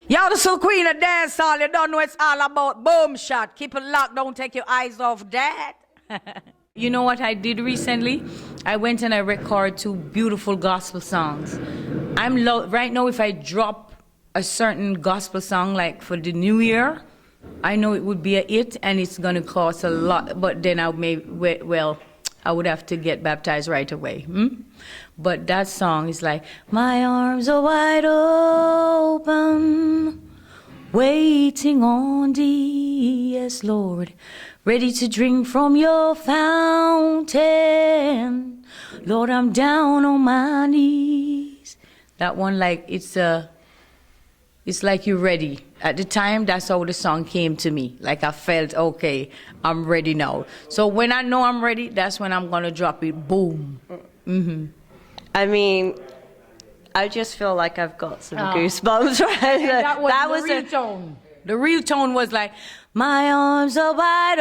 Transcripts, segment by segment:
Y'all the soul queen of dancehall. You don't know it's all about. Boom shot. Keep it locked. Don't take your eyes off that. You know what I did recently? I went and I recorded 2 beautiful gospel songs. Right now, if I drop a certain gospel song like for the new year, I know it would be a hit and it's gonna cost a lot. But then I would have to get baptized right away. But that song is like, my arms are wide open, waiting on thee, yes, Lord, ready to drink from your fountain. Lord, I'm down on my knees. That one, like, it's like you're ready. At the time, that's how the song came to me. Like I felt, okay, I'm ready now. So when I know I'm ready, that's when I'm gonna drop it. Boom. I mean, I just feel like I've got some goosebumps. Right? That was the real tone. The real tone was like, my arms are wide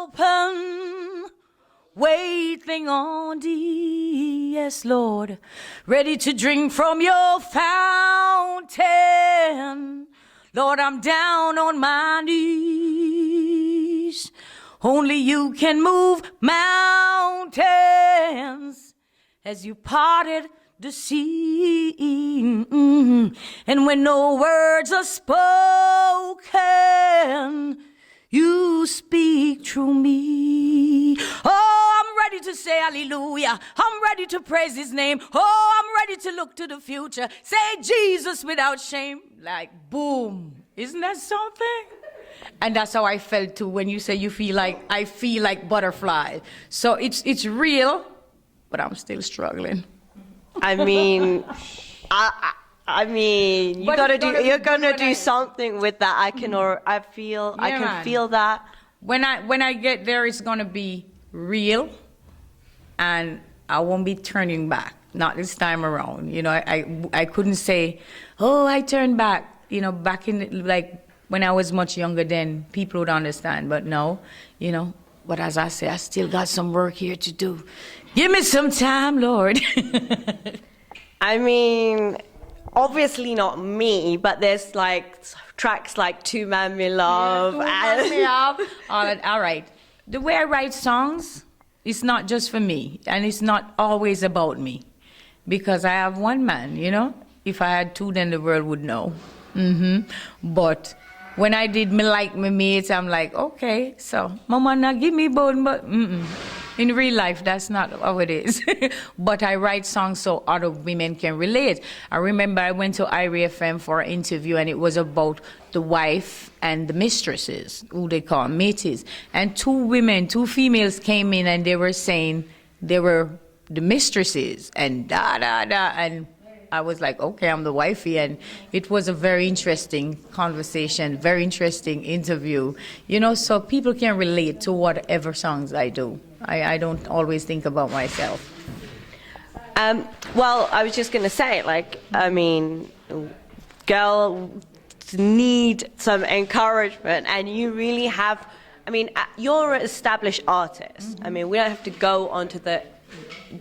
open, waiting on thee, yes, Lord, ready to drink from your fountain. Lord, I'm down on my knees. Only you can move mountains as you parted the sea. And when no words are spoken, you speak through me. Oh, I'm ready to say hallelujah. I'm ready to praise his name. Oh, I'm ready to look to the future. Say Jesus without shame. Like, boom. Isn't that something? And that's how I felt too when you say you feel like, I feel like butterfly. So it's real, but I'm still struggling. I mean, I mean, you're gonna do something with that. I can feel that. When I get there, it's gonna be real, and I won't be turning back. Not this time around. You know, I couldn't say, oh, I turned back. You know, back in like when I was much younger, then people would understand. But no, you know. But as I say, I still got some work here to do. Give me some time, Lord. I mean, obviously not me, but there's like tracks like Two Man Me Love. All right. The way I write songs, it's not just for me, and it's not always about me, because I have one man, you know. If I had 2, then the world would know. But when I did Me Like Me Mates, I'm like, okay, so mama now give me bone, but in real life, that's not how it is. But I write songs so other women can relate. I remember I went to IRA FM for an interview, and it was about the wife and the mistresses, who they call mates. And 2 females came in, and they were saying they were the mistresses, and and I was like, okay, I'm the wifey, and it was a very interesting conversation, very interesting interview. You know, so people can relate to whatever songs I do. I don't always think about myself. Well, I was just going to say, like, I mean, girls need some encouragement, and you really have, I mean, you're an established artist. I mean, we don't have to go onto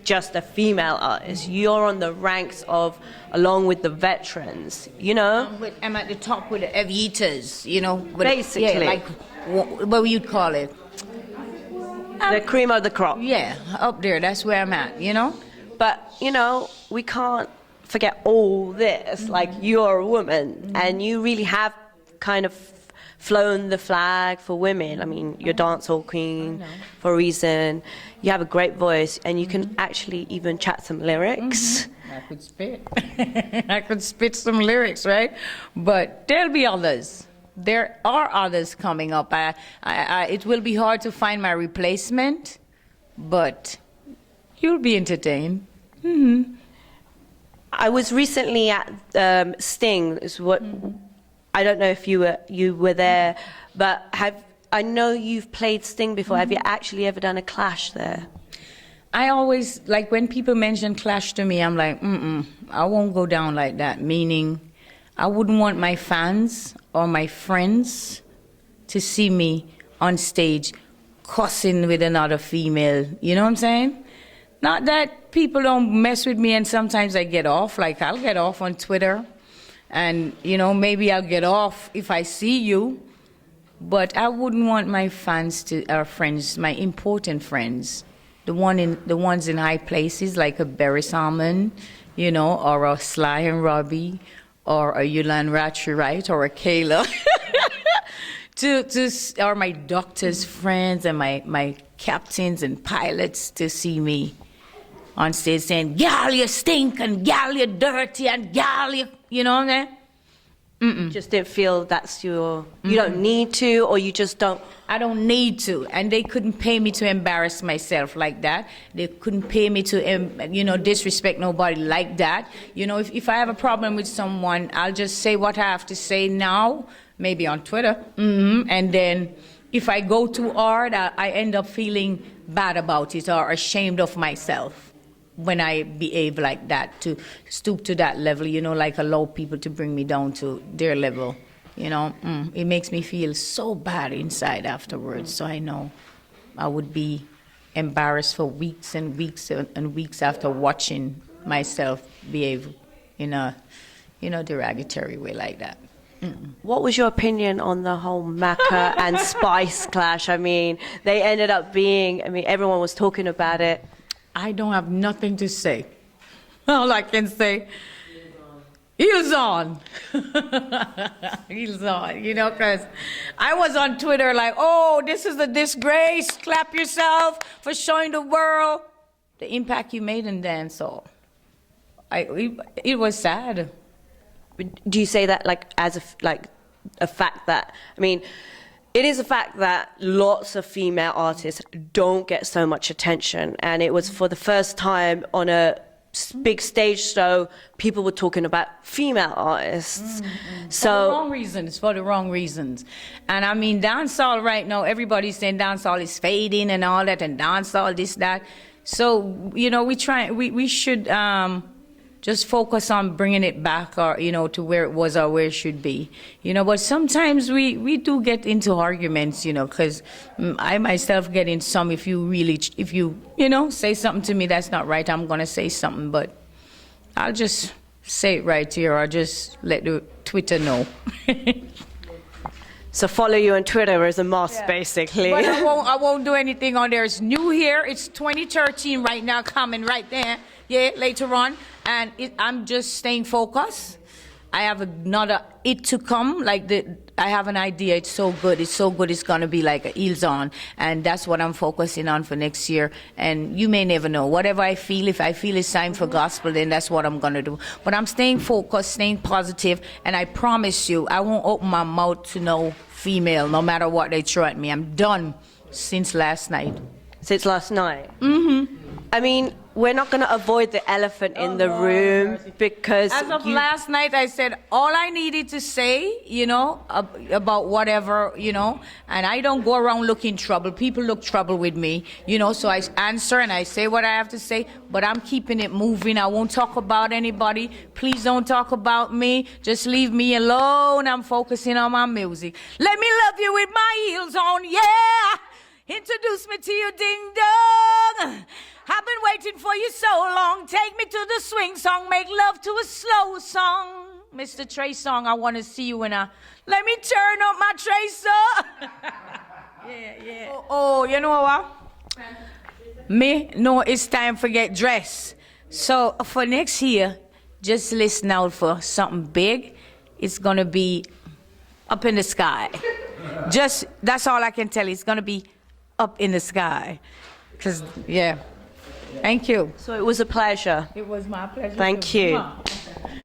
just a female artist. You're on the ranks of, along with the veterans, you know? I'm at the top with the aviators, you know? Basically. Yeah, like, what would you call it? The cream of the crop. Yeah, up there, that's where I'm at, you know? But, you know, we can't forget all this. Like, you're a woman, and you really have kind of flown the flag for women. I mean, you're dancehall queen for a reason. You have a great voice, and you can actually even chat some lyrics. I could spit. I could spit some lyrics, right? But there'll be others. There are others coming up. It will be hard to find my replacement, but you'll be entertained. I was recently at Sting. Is what I don't know if you were there, but I know you've played Sting before. Have you actually ever done a clash there? I always, like, when people mention clash to me, I'm like, I won't go down like that. Meaning, I wouldn't want my fans or my friends to see me on stage cussing with another female. You know what I'm saying? Not that people don't mess with me, and sometimes I get off. Like, I'll get off on Twitter And, maybe I'll get off if I see you. But I wouldn't want my fans our friends, my important friends, the ones in high places like a Barry Salmon, or a Sly and Robbie, or a Yolande Ratcher, right, or a Kayla, or my doctor's friends and my captains and pilots to see me on stage saying, "Gal, you stink, and gal, you dirty, and gal, you know what I mean?" Just didn't feel that's you don't need to, or you just don't. I don't need to, and they couldn't pay me to embarrass myself like that. They couldn't pay me to, disrespect nobody like that. If I have a problem with someone, I'll just say what I have to say now, maybe on Twitter, and then if I go too hard, I end up feeling bad about it or ashamed of myself when I behave like that, to stoop to that level, like allow people to bring me down to their level, It makes me feel so bad inside afterwards. So I know I would be embarrassed for weeks and weeks and weeks after watching myself behave in a, derogatory way like that. What was your opinion on the whole Macca and Spice clash? I mean, they ended up being, everyone was talking about it. I don't have nothing to say. All I can say, heels on. Heels on, because I was on Twitter like, "Oh, this is a disgrace. Clap yourself for showing the world the impact you made in dancehall." It was sad. Do you say that as a fact that, it is a fact that lots of female artists don't get so much attention, and it was for the first time on a big stage show people were talking about female artists. So for the wrong reasons, for the wrong reasons. And dancehall right now, everybody's saying dancehall is fading and all that, and dancehall this, that. So, we should just focus on bringing it back, or to where it was or where it should be, but sometimes we do get into arguments, because I myself get in some. If you say something to me that's not right, I'm gonna say something, but I'll just say it right here, or just let the Twitter know. So follow you on Twitter as a must, basically. But I won't do anything on there. It's new here. It's 2013 right now, coming right there. Yeah, later on. And I'm just staying focused. I have another it to come. I have an idea. It's so good. It's so good. It's gonna be like a heels on, and that's what I'm focusing on for next year. And you may never know. Whatever I feel, if I feel it's time for gospel, then that's what I'm gonna do. But I'm staying focused, staying positive, and I promise you, I won't open my mouth to no female, no matter what they throw at me. I'm done since last night. Since last night? We're not going to avoid the elephant in the room, because as of last night, I said all I needed to say, about whatever, and I don't go around looking trouble. People look trouble with me, so I answer and I say what I have to say, but I'm keeping it moving. I won't talk about anybody. Please don't talk about me. Just leave me alone. I'm focusing on my music. Let me love you with my heels on, yeah. Introduce me to you, ding dong. I've been waiting for you so long. Take me to the swing song. Make love to a slow song. Mr. Trey Song, I want to see you in a... Let me turn up my Tracer. Yeah. Oh, you know what? Me? No, it's time for get dressed. So for next year, just listen out for something big. It's going to be up in the sky. That's all I can tell you. It's going to be up in the sky. Thank you. So it was a pleasure. It was my pleasure. Thank you.